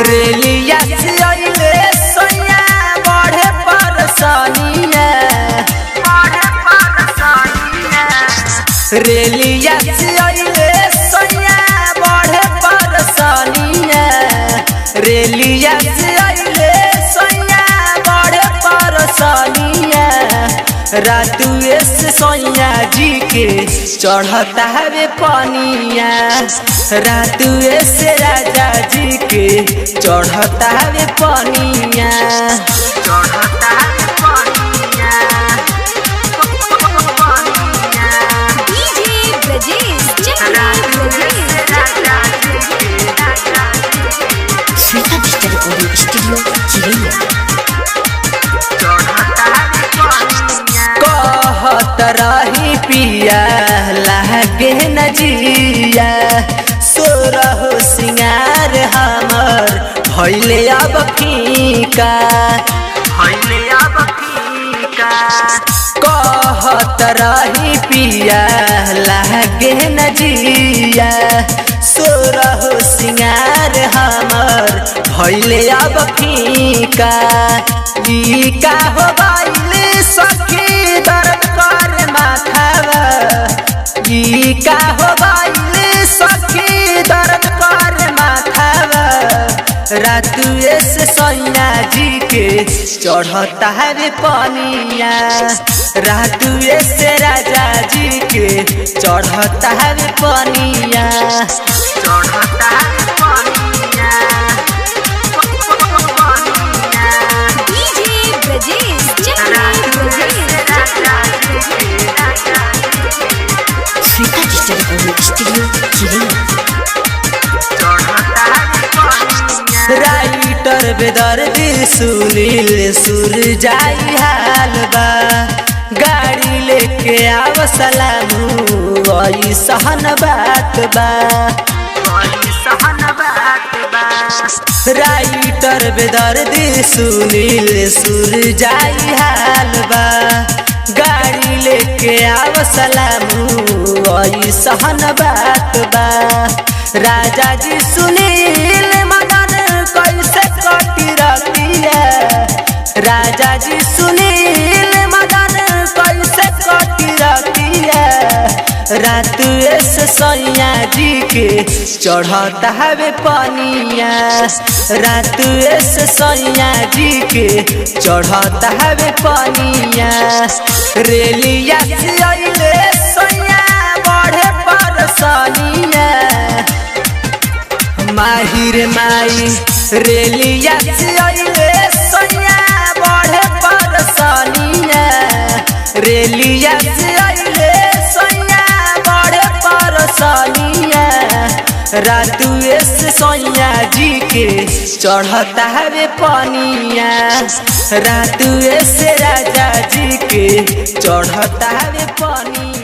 रेलिया से अइले सैया बढ़े परेशानिया रेलिया से अइले सैया बढ़े परेशानिया रेलिया से अइले सैया बढ़े परेशानिया रातुए से सैया जी के चढ़ता है पानिया रातुए से राजा जी के चढ़ता है पानिया श्वेता डिजिटल ऑडियो स्टूडियो चिरैया। कहत रही पिया लागे न जिया सोरहो सिंगार हमर भइले अब फीका कहत रही पिया लागे न जिया सोरहो सिंगार हमर भइले अब फीका ई का हो बाइले सखी दर्द कर माथावा ई का हो बाइले सखी दर्द कर माथावा रातुए से सैया जी के चढ़ता है पानिया रातुए से राजा जी के चढ़ता है पानिया श्वेता डिजिटल ऑडियो स्टूडियो चिरैया। राइटर बेदर्दी सुनील सुर जाई हाल बा गाड़ी लेके आव सलामू आई सहन बात बा राइटर बेदर्दी सुनील सुर जाई हाल बा गाड़ी लेके आव सलामू आई सहन बात बा राजा जी सुनील मगन कैसे कटी रतिया राजा जी सुनील मगन कैसे कटी रतिया रातुए से सैया जी के चढ़ता है पानिया रातुए से सैया जी के चढ़ता है पानिया रेलिया से अइले सैया बढ़े परेशानिया माहिर माई रेलिया से अइले सैया बढ़े परेशानिया रेलिया से अइले सैया बढ़े परेशानिया रातुए से सैया जी के चढ़ता है पानिया रातुए से राजा जी के चढ़ता है पानिया।